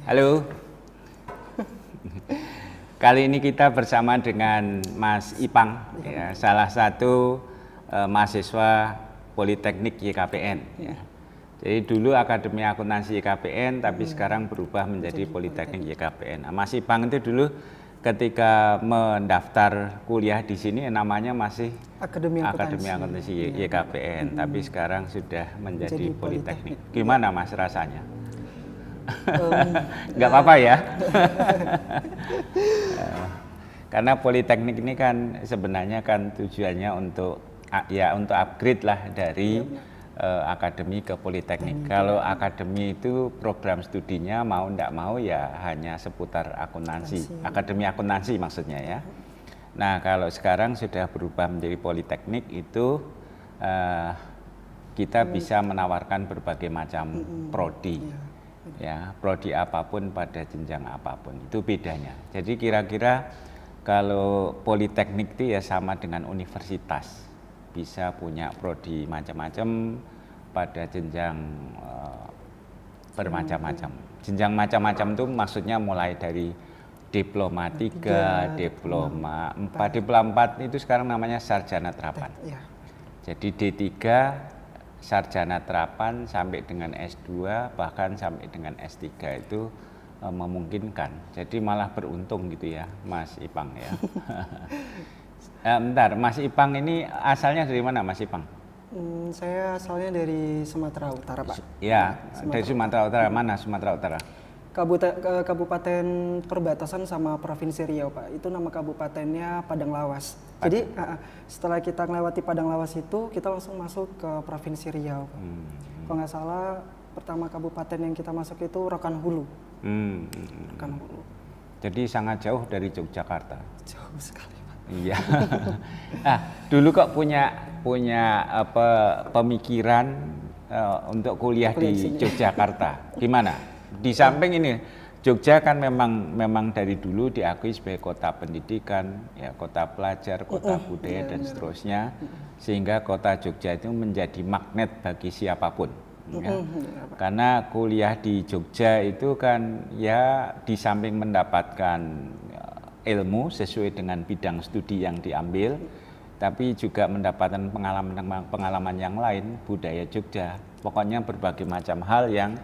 Halo. Kali ini kita bersama dengan Mas Ipang, ya, salah satu mahasiswa Politeknik YKPN. Ya. Jadi dulu Akademi Akuntansi YKPN, tapi sekarang berubah menjadi Politeknik YKPN. Nah, Mas Ipang itu dulu ketika mendaftar kuliah di sini namanya masih Akademi Akuntansi YKPN, tapi sekarang sudah menjadi Politeknik. Gimana Mas rasanya? Nggak apa-apa ya. Karena Politeknik ini kan sebenarnya kan tujuannya untuk upgrade lah dari akademi ke Politeknik. Kalau akademi itu program studinya mau ndak mau ya hanya seputar akuntansi, akademi akuntansi maksudnya ya. Nah kalau sekarang sudah berubah menjadi Politeknik itu kita bisa menawarkan berbagai macam prodi. Ya, prodi apapun pada jenjang apapun itu bedanya. Jadi kira-kira kalau Politeknik itu ya sama dengan universitas, bisa punya prodi macam-macam pada jenjang bermacam-macam. Jenjang macam-macam itu maksudnya mulai dari diploma 3, diploma 4, diploma 4 itu sekarang namanya sarjana terapan. Jadi D3 sarjana terapan sampai dengan S2 bahkan sampai dengan S3 itu memungkinkan. Jadi malah beruntung gitu ya Mas Ipang ya. Bentar, Mas Ipang ini asalnya dari mana Mas Ipang? Saya asalnya dari Sumatera Utara Pak. Ya, dari Sumatera Utara. Mana Sumatera Utara? Kabupaten perbatasan sama Provinsi Riau Pak. Itu nama kabupatennya Padang Lawas. Jadi setelah kita melewati Padang Lawas itu kita langsung masuk ke Provinsi Riau. Kalau nggak salah pertama kabupaten yang kita masuk itu Rokan Hulu. Rokan Hulu. Jadi sangat jauh dari Yogyakarta. Jauh sekali Pak. Iya. Nah, dulu kok punya apa pemikiran untuk kuliah di Yogyakarta. Gimana? Di samping ini Jogja kan memang dari dulu diakui sebagai kota pendidikan, ya kota pelajar, kota budaya dan seterusnya, sehingga kota Jogja itu menjadi magnet bagi siapapun. Ya. Karena kuliah di Jogja itu kan ya di samping mendapatkan ilmu sesuai dengan bidang studi yang diambil, tapi juga mendapatkan pengalaman yang lain, budaya Jogja. Pokoknya berbagai macam hal yang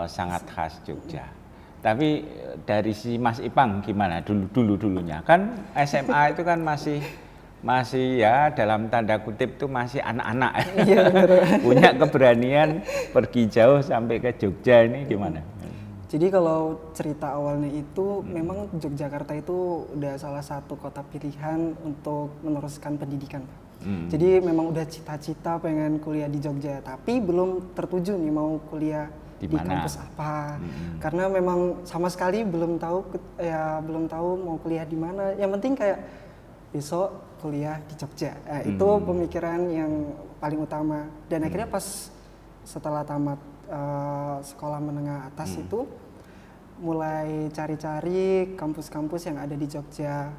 sangat khas Jogja. Tapi dari si Mas Ipang gimana dulunya? Kan SMA itu kan masih ya dalam tanda kutip itu masih anak-anak. Punya keberanian pergi jauh sampai ke Jogja ini gimana? Jadi kalau cerita awalnya itu memang Yogyakarta itu udah salah satu kota pilihan untuk meneruskan pendidikan. Jadi memang udah cita-cita pengen kuliah di Jogja, tapi belum tertuju nih mau kuliah di kampus apa. Karena memang sama sekali belum tahu mau kuliah di mana. Yang penting kayak besok kuliah di Jogja. Itu pemikiran yang paling utama. Dan akhirnya pas setelah tamat sekolah menengah atas itu mulai cari-cari kampus-kampus yang ada di Jogja.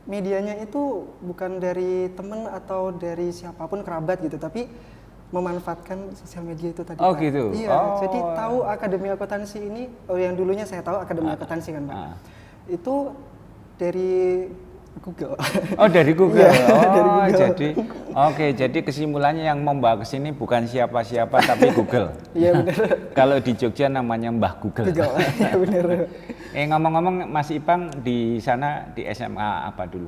Medianya itu bukan dari teman atau dari siapapun kerabat gitu, tapi memanfaatkan sosial media itu tadi. Oh Pak. gitu. Iya, jadi tahu Akademi Akuntansi ini, yang dulunya saya tahu Akademi Akuntansi kan Pak. Itu dari Google. Oh dari Google. Iya, dari Google. Jadi kesimpulannya yang membawa ke sini bukan siapa-siapa tapi Google. Iya benar. Kalau di Jogja namanya Mbah Google. Iya benar. Ngomong-ngomong Mas Ipang di sana di SMA apa dulu?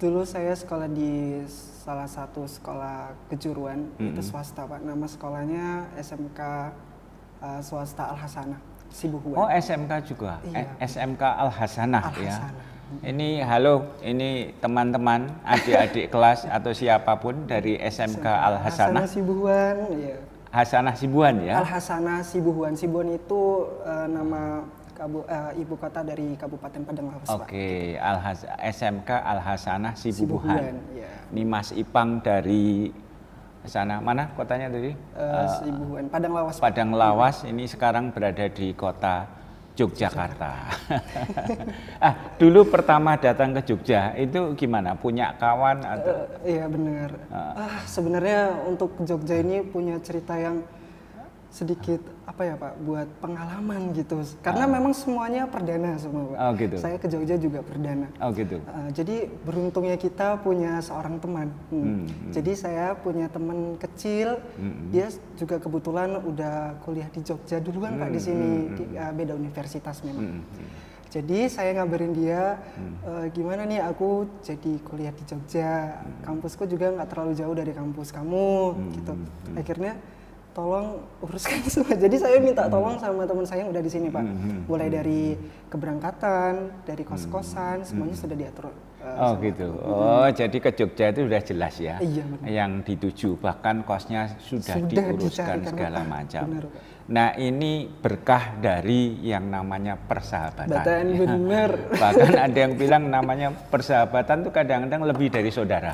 Dulu saya sekolah di salah satu sekolah kejuruan, itu swasta Pak. Nama sekolahnya SMK Swasta Al Hasanah, Sibuhuan. Oh SMK juga, iya. SMK Al Hasanah ya. Ini halo, ini teman-teman, adik-adik kelas atau siapapun dari SMK Al Hasanah. Sibuhuan, ya. Hasanah Sibuhuan ya. Al Hasanah Sibuhuan. Sibuhuan itu nama ibu kota dari Kabupaten Padang Lawas. Oke, SMK Al Hasanah Sibuhuan. Ya. Ini Mas Ipang dari sana mana kotanya tadi? Sibuhuan, Padang Lawas. Padang Lawas ini sekarang berada di kota Yogyakarta. Dulu pertama datang ke Jogja itu gimana? Punya kawan atau? Iya benar. Sebenarnya untuk Jogja ini punya cerita yang sedikit apa ya Pak, buat pengalaman gitu. Karena memang semuanya perdana semua Pak. Oh gitu. Saya ke Jogja juga perdana. Oh gitu. Jadi beruntungnya kita punya seorang teman. Jadi saya punya teman kecil, dia juga kebetulan udah kuliah di Jogja duluan Pak di sini, di beda universitas memang. Jadi saya ngabarin dia, gimana nih aku jadi kuliah di Jogja, kampusku juga nggak terlalu jauh dari kampus kamu, gitu. Akhirnya tolong uruskan semua. Jadi saya minta tolong sama teman saya yang udah di sini Pak. Mulai dari keberangkatan, dari kos-kosan, semuanya sudah diatur. Oh gitu. Oh jadi ke Jogja itu sudah jelas ya. Iya, benar. Yang dituju, bahkan kosnya sudah diuruskan dicari, segala karena macam. benar, Pak. Nah ini berkah dari yang namanya persahabatan. Betul, benar. Bahkan ada yang bilang namanya persahabatan itu kadang-kadang lebih dari saudara.